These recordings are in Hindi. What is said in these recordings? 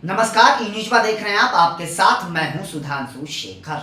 नमस्कार, ई न्यूज़ देख रहे हैं आप। आपके साथ मैं हूं सुधांशु शेखर।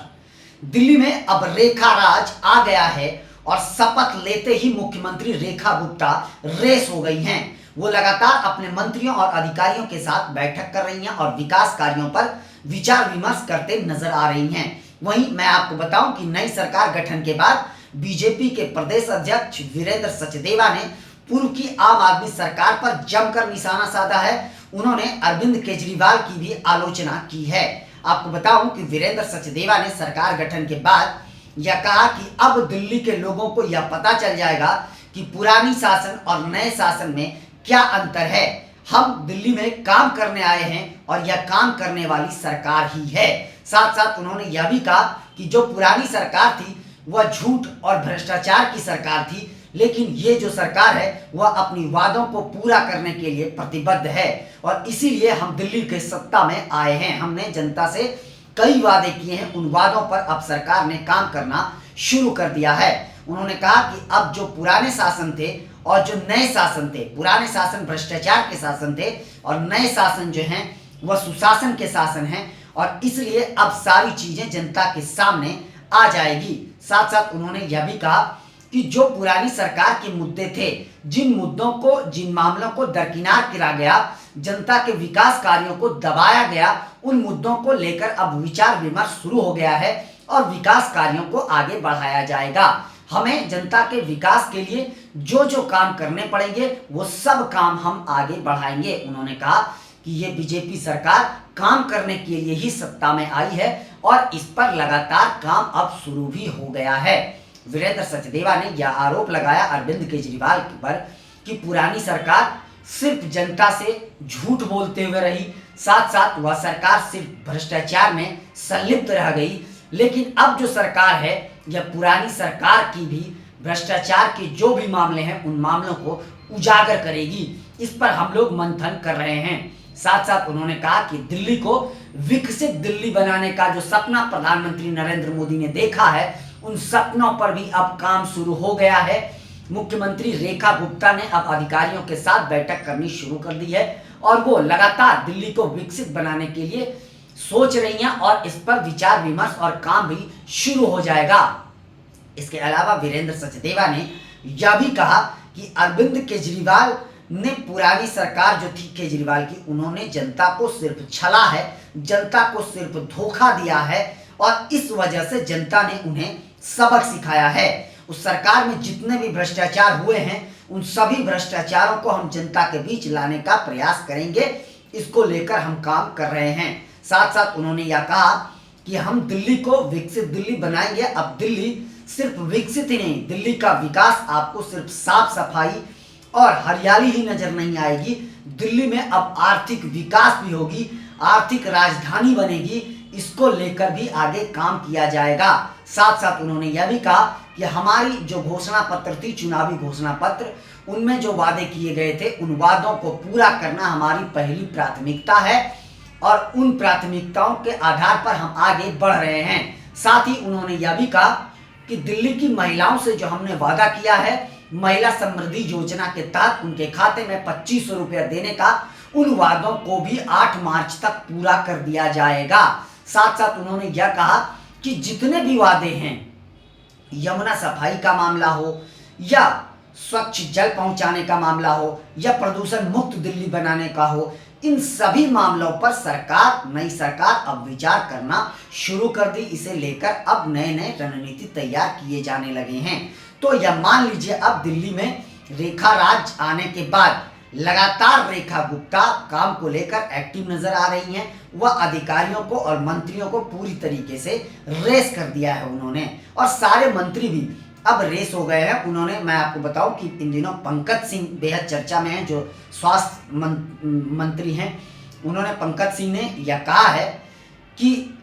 दिल्ली में अब रेखा राज आ गया है और शपथ लेते ही मुख्यमंत्री रेखा गुप्ता रेस हो गई हैं। वो लगातार अपने मंत्रियों और अधिकारियों के साथ बैठक कर रही हैं और विकास कार्यों पर विचार विमर्श करते नजर आ रही हैं। वहीं मैं आपको बताऊं कि नई सरकार गठन के बाद बीजेपी के प्रदेश अध्यक्ष वीरेंद्र सचदेवा ने पूर्व की आम आदमी सरकार पर जमकर निशाना साधा है। उन्होंने अरविंद केजरीवाल की भी आलोचना की है। आपको बताऊं कि वीरेंद्र सचदेवा ने सरकार गठन के बाद यह कहा कि अब दिल्ली के लोगों को यह पता चल जाएगा कि पुरानी शासन और नए शासन में क्या अंतर है। हम दिल्ली में काम करने आए हैं और यह काम करने वाली सरकार ही है। साथ साथ उन्होंने यह भी कहा कि जो पुरानी सरकार थी वह झूठ और भ्रष्टाचार की सरकार थी, लेकिन ये जो सरकार है वह अपनी वादों को पूरा करने के लिए प्रतिबद्ध है और इसीलिए हम दिल्ली के सत्ता में आए हैं। हमने जनता से कई वादे किए हैं, उन वादों पर अब सरकार ने काम करना शुरू कर दिया है। उन्होंने कहा कि अब जो पुराने शासन थे और जो नए शासन थे, पुराने शासन भ्रष्टाचार के शासन थे और नए शासन जो हैं वह सुशासन के शासन हैं और इसलिए अब सारी चीजें जनता के सामने आ जाएगी। साथ साथ उन्होंने यह भी कहा कि जो पुरानी सरकार के मुद्दे थे, जिन मुद्दों को, जिन मामलों को दरकिनार किया गया, जनता के विकास कार्यों को दबाया गया, उन मुद्दों को लेकर अब विचार विमर्श शुरू हो गया है और विकास कार्यों को आगे बढ़ाया जाएगा। हमें जनता के विकास के लिए जो जो काम करने पड़ेंगे वो सब काम हम आगे बढ़ाएंगे। उन्होंने कहा कि ये बीजेपी सरकार काम करने के लिए ही सत्ता में आई है और इस पर लगातार काम अब शुरू भी हो गया है। वीरेंद्र सचदेवा ने यह आरोप लगाया अरविंद केजरीवाल पर कि पुरानी सरकार सिर्फ जनता से झूठ बोलते हुए रही, साथ साथ वह सरकार सिर्फ भ्रष्टाचार में संलिप्त रह गई। लेकिन अब जो सरकार है यह पुरानी सरकार की भी भ्रष्टाचार के जो भी मामले हैं उन मामलों को उजागर करेगी। इस पर हम लोग मंथन कर रहे हैं। साथ साथ उन्होंने कहा कि दिल्ली को विकसित दिल्ली बनाने का जो सपना प्रधानमंत्री नरेंद्र मोदी ने देखा है, उन सपनों पर भी अब काम शुरू हो गया है। मुख्यमंत्री रेखा गुप्ता ने अब अधिकारियों के साथ बैठक करनी शुरू कर दी है और वो लगातार दिल्ली को विकसित बनाने के लिए सोच रही हैं और इस पर विचार विमर्श और काम भी शुरू हो जाएगा। इसके अलावा वीरेंद्र सचदेवा ने यह भी कहा कि अरविंद केजरीवाल ने, पुरानी सरकार जो थी केजरीवाल की, उन्होंने जनता को सिर्फ छला है, जनता को सिर्फ धोखा दिया है और इस वजह से जनता ने उन्हें सबक सिखाया है। उस सरकार में जितने भी भ्रष्टाचार हुए हैं उन सभी भ्रष्टाचारों को हम जनता के बीच लाने का प्रयास करेंगे। इसको लेकर हम काम कर रहे हैं। साथ साथ उन्होंने यह कहा कि हम दिल्ली को विकसित दिल्ली बनाएंगे। अब दिल्ली सिर्फ विकसित ही नहीं, दिल्ली का विकास आपको सिर्फ साफ सफाई और हरियाली ही नजर नहीं आएगी। दिल्ली में अब आर्थिक विकास भी होगी, आर्थिक राजधानी बनेगी। इसको लेकर भी आगे काम किया जाएगा। साथ साथ उन्होंने यह भी कहा कि हमारी जो घोषणा पत्र थी, चुनावी घोषणा पत्र, उनमें जो वादे किए गए थे उन वादों को पूरा करना हमारी पहली प्राथमिकता है और उन प्राथमिकताओं के आधार पर हम आगे बढ़ रहे हैं। साथ ही उन्होंने यह भी कहा कि दिल्ली की महिलाओं से जो हमने वादा किया है, महिला समृद्धि योजना के तहत उनके खाते में 2500 रुपया देने का, उन वादों को भी 8 मार्च तक पूरा कर दिया जाएगा। साथ साथ उन्होंने यह कहा कि जितने भी वादे हैं, यमुना सफाई का मामला हो या स्वच्छ जल पहुंचाने का मामला हो या प्रदूषण मुक्त दिल्ली बनाने का हो, इन सभी मामलों पर सरकार, नई सरकार अब विचार करना शुरू कर दी। इसे लेकर अब नए नए रणनीति तैयार किए जाने लगे हैं। तो यह मान लीजिए अब दिल्ली में रेखा राज आने के बाद लगातार रेखा गुप्ता काम को लेकर एक्टिव नजर आ रही हैं। वह अधिकारियों को और मंत्रियों को पूरी तरीके से रेस कर दिया है उन्होंने और सारे मंत्री भी अब रेस हो गए हैं। उन्होंने, मैं आपको बताऊं कि इन दिनों पंकज सिंह बेहद चर्चा में हैं, जो स्वास्थ्य मंत्री हैं। उन्होंने, पंकज सिंह ने यह कहा है कि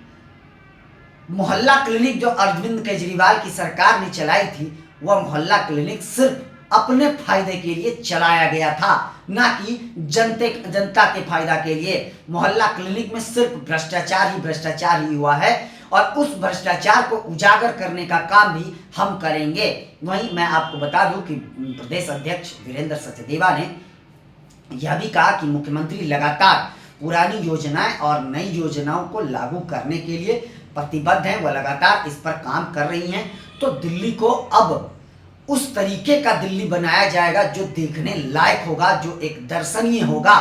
मोहल्ला क्लिनिक जो अरविंद केजरीवाल की सरकार ने चलाई थी, वह मोहल्ला क्लिनिक सिर्फ अपने फायदे के लिए चलाया गया था, ना कि जनता के फायदा के लिए। मोहल्ला क्लिनिक में सिर्फ भ्रष्टाचार ही हुआ है और उस भ्रष्टाचार को उजागर करने का काम भी हम करेंगे। वहीं मैं आपको बता दूं कि प्रदेश अध्यक्ष वीरेंद्र सचदेवा ने यह भी कहा कि मुख्यमंत्री लगातार पुरानी योजनाएं और नई योजनाओं को लागू करने के लिए प्रतिबद्ध हैं, वह लगातार इस पर काम कर रही हैं। तो दिल्ली को अब उस तरीके का दिल्ली बनाया जाएगा जो देखने लायक होगा, जो एक दर्शनीय होगा।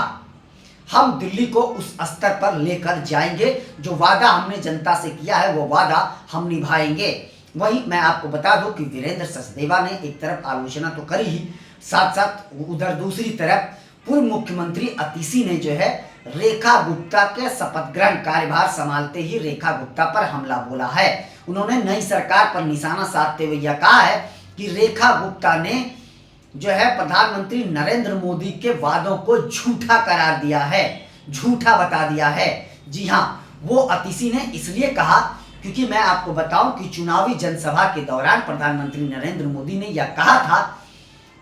हम दिल्ली को उस स्तर पर लेकर जाएंगे। जो वादा हमने जनता से किया है वो वादा हम निभाएंगे। वहीं मैं आपको बता दूं कि वीरेंद्र सचदेवा ने एक तरफ आलोचना तो करी ही, साथ साथ उधर दूसरी तरफ पूर्व मुख्यमंत्री अतीसी ने जो है रेखा गुप्ता के शपथ ग्रहण कार्यभार संभालते ही रेखा गुप्ता पर हमला बोला है। उन्होंने नई सरकार पर निशाना साधते हुए यह कहा है कि रेखा गुप्ता ने जो है प्रधानमंत्री नरेंद्र मोदी के वादों को झूठा करार दिया है, झूठा बता दिया है। जी हाँ, वो अतीसी ने इसलिए कहा क्योंकि मैं आपको बताऊं कि चुनावी जनसभा के दौरान प्रधानमंत्री नरेंद्र मोदी ने यह कहा था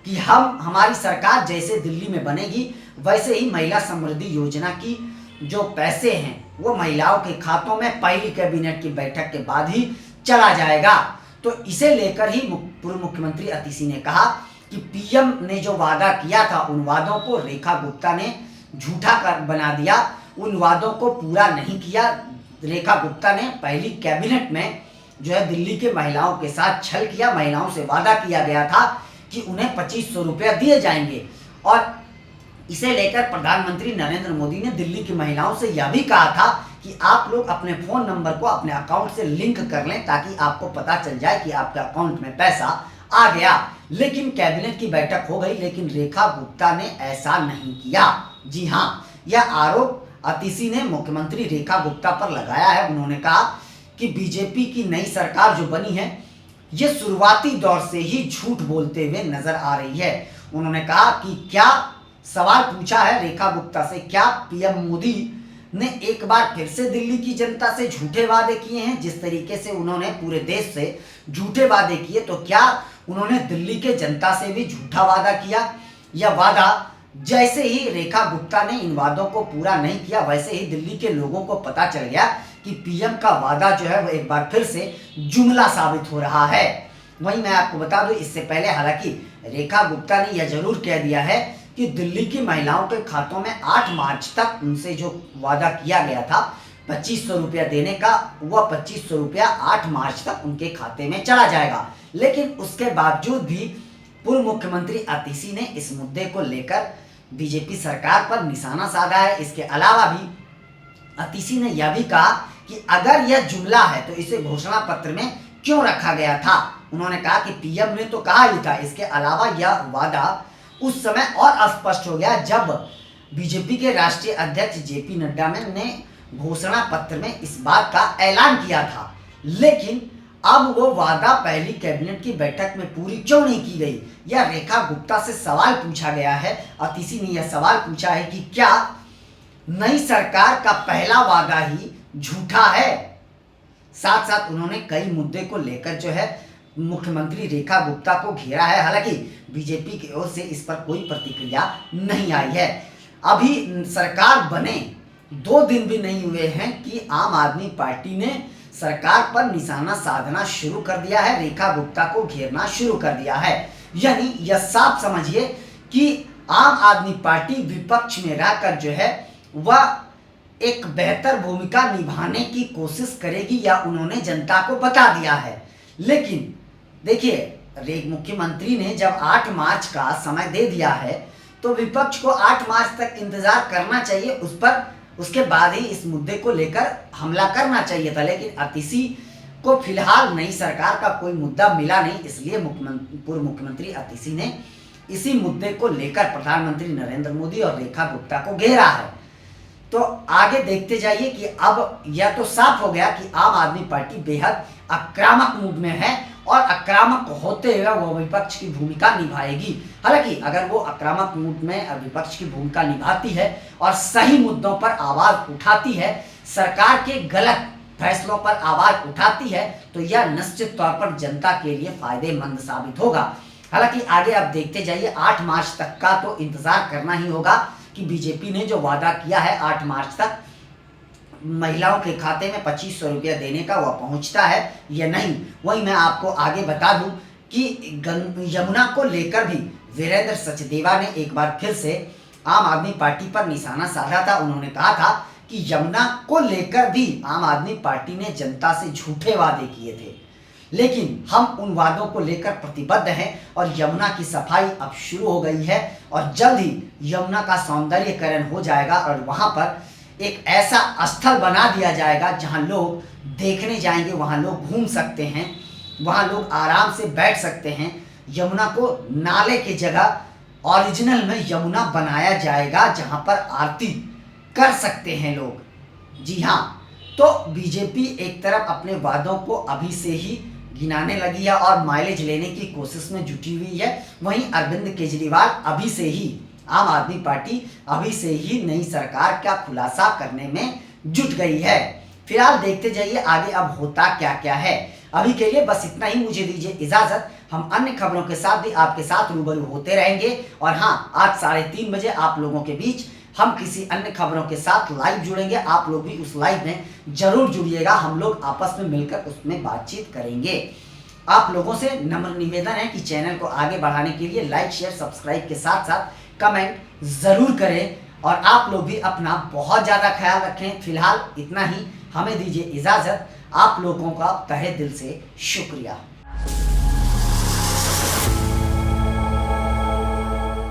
कि हमारी सरकार जैसे दिल्ली में बनेगी वैसे ही महिला समृद्धि योजना की जो पैसे हैं वो महिलाओं के खातों में पहली कैबिनेट की बैठक के बाद ही चला जाएगा। तो इसे लेकर ही पूर्व मुख्यमंत्री अतीसी ने कहा कि पीएम ने जो वादा किया था उन वादों को रेखा गुप्ता ने झूठा कर बना दिया, उन वादों को पूरा नहीं किया। रेखा गुप्ता ने पहली कैबिनेट में जो है दिल्ली के महिलाओं के साथ छल किया। महिलाओं से वादा किया गया था कि उन्हें 2500 रुपया दिए जाएंगे और इसे लेकर प्रधानमंत्री नरेंद्र मोदी ने दिल्ली की महिलाओं से यह भी कहा था कि आप लोग अपने फोन नंबर को अपने अकाउंट से लिंक कर लें ताकि आपको पता चल जाए कि आपके अकाउंट में पैसा आ गया। लेकिन कैबिनेट की बैठक हो गई, लेकिन रेखा गुप्ता ने ऐसा नहीं किया। जी हाँ, यह आरोप अतीसी ने मुख्यमंत्री रेखा गुप्ता पर लगाया है। उन्होंने कहा कि बीजेपी की नई सरकार जो बनी है ये शुरुआती दौर से ही झूठ बोलते हुए नजर आ रही है। उन्होंने कहा कि क्या सवाल पूछा है रेखा गुप्ता से, क्या पीएम मोदी ने एक बार फिर से दिल्ली की जनता से झूठे वादे किए हैं? जिस तरीके से उन्होंने पूरे देश से झूठे वादे किए, तो क्या उन्होंने दिल्ली के जनता से भी झूठा वादा किया? यह वादा जैसे ही रेखा गुप्ता ने इन वादों को पूरा नहीं किया वैसे ही दिल्ली के लोगों को पता चल गया कि पीएम का वादा जो है वो एक बार फिर से जुमला साबित हो रहा है। वहीं मैं आपको बता दूं, इससे पहले हालांकि रेखा गुप्ता ने यह जरूर कह दिया है कि दिल्ली की महिलाओं के खातों में 8 मार्च तक उनसे जो वादा किया गया था 2500 रुपया देने का, वह 2500 रुपया 8 मार्च तक उनके खाते में चला जाएगा। लेकिन उसके बावजूद भी पूर्व मुख्यमंत्री अतीसी ने इस मुद्दे को लेकर बीजेपी सरकार पर निशाना साधा है। इसके अलावा भी अतीसी ने यह भी कहा कि अगर यह जुमला है तो इसे घोषणा पत्र में क्यों रखा गया था। उन्होंने कहा कि पीएम ने तो कहा ही था। इसके अलावा यह वादा उस समय और अस्पष्ट हो गया जब बीजेपी के राष्ट्रीय अध्यक्ष जेपी नड्डा ने घोषणा पत्र में इस बात का ऐलान किया था, लेकिन अब वो वादा पहली कैबिनेट की बैठक में पूरी क्यों नहीं की गई? यह रेखा गुप्ता से सवाल पूछा गया है। अतीसी ने यह सवाल पूछा है कि क्या नई सरकार का पहला वादा ही झूठा है? साथ साथ उन्होंने कई मुद्दे को लेकर जो है मुख्यमंत्री रेखा गुप्ता को घेरा है। हालांकि बीजेपी की ओर से इस पर कोई प्रतिक्रिया नहीं आई है। अभी सरकार बने 2 दिन भी नहीं हुए हैं कि आम आदमी पार्टी ने सरकार पर निशाना साधना शुरू कर दिया है, रेखा गुप्ता को घेरना शुरू कर दिया है। यानी यह साफ समझिए कि आम आदमी पार्टी विपक्ष में रहकर जो है वह एक बेहतर भूमिका निभाने की कोशिश करेगी, या उन्होंने जनता को बता दिया है। लेकिन देखिए, मुख्यमंत्री ने जब 8 मार्च का समय दे दिया है तो विपक्ष को 8 मार्च तक इंतजार करना चाहिए, उस पर उसके बाद ही इस मुद्दे को लेकर हमला करना चाहिए था। लेकिन अतीसी को फिलहाल नई सरकार का कोई मुद्दा मिला नहीं, इसलिए पूर्व मुख्यमंत्री अतीसी ने इसी मुद्दे को लेकर प्रधानमंत्री नरेंद्र मोदी और रेखा गुप्ता को घेरा है। तो आगे देखते जाइए कि अब यह तो साफ हो गया कि आम आदमी पार्टी बेहद आक्रामक मूड में है और आक्रामक होते हुए वो विपक्ष की भूमिका निभाएगी। हालांकि अगर वो आक्रामक मूड में विपक्ष की भूमिका निभाती है और सही मुद्दों पर आवाज उठाती है, सरकार के गलत फैसलों पर आवाज उठाती है, तो यह निश्चित तौर पर जनता के लिए फायदेमंद साबित होगा। हालांकि आगे आप देखते जाइए, 8 मार्च तक का तो इंतजार करना ही होगा कि बीजेपी ने जो वादा किया है 8 मार्च तक महिलाओं के खाते में 2500 रुपया देने का, वह पहुंचता है या नहीं। वहीं मैं आपको आगे बता दूं कि यमुना को लेकर भी वीरेंद्र सचदेवा ने एक बार फिर से आम आदमी पार्टी पर निशाना साधा था। उन्होंने कहा था कि यमुना को लेकर भी आम आदमी पार्टी ने जनता से झूठे वादे किए थे, लेकिन हम उन वादों को लेकर प्रतिबद्ध हैं और यमुना की सफाई अब शुरू हो गई है और जल्द ही यमुना का सौंदर्यीकरण हो जाएगा और वहां पर एक ऐसा स्थल बना दिया जाएगा जहां लोग देखने जाएंगे, वहां लोग घूम सकते हैं, वहां लोग आराम से बैठ सकते हैं। यमुना को नाले की जगह ओरिजिनल में यमुना बनाया जाएगा जहां पर आरती कर सकते हैं लोग। जी हाँ, तो बीजेपी एक तरफ अपने वादों को अभी से ही गिनाने लगी है और माइलेज लेने की कोशिश में जुटी हुई है। वहीं अरविंद केजरीवाल अभी से ही, आम आदमी पार्टी अभी से ही नई सरकार का खुलासा करने में जुट गई है। फिलहाल देखते जाइए आगे अब होता क्या क्या है। अभी के लिए बस इतना ही, मुझे दीजिए इजाजत। हम अन्य खबरों के साथ भी आपके साथ रूबरू होते रहेंगे और हाँ, आज 3:30 बजे आप लोगों के बीच हम किसी अन्य खबरों के साथ लाइव जुड़ेंगे। आप लोग भी उस लाइव में जरूर जुड़िएगा, हम लोग आपस में मिलकर उसमें बातचीत करेंगे। आप लोगों से नम्र निवेदन है कि चैनल को आगे बढ़ाने के लिए लाइक शेयर सब्सक्राइब के साथ साथ कमेंट जरूर करें और आप लोग भी अपना बहुत ज़्यादा ख्याल रखें। फिलहाल इतना ही, हमें दीजिए इजाज़त। आप लोगों का तहे दिल से शुक्रिया।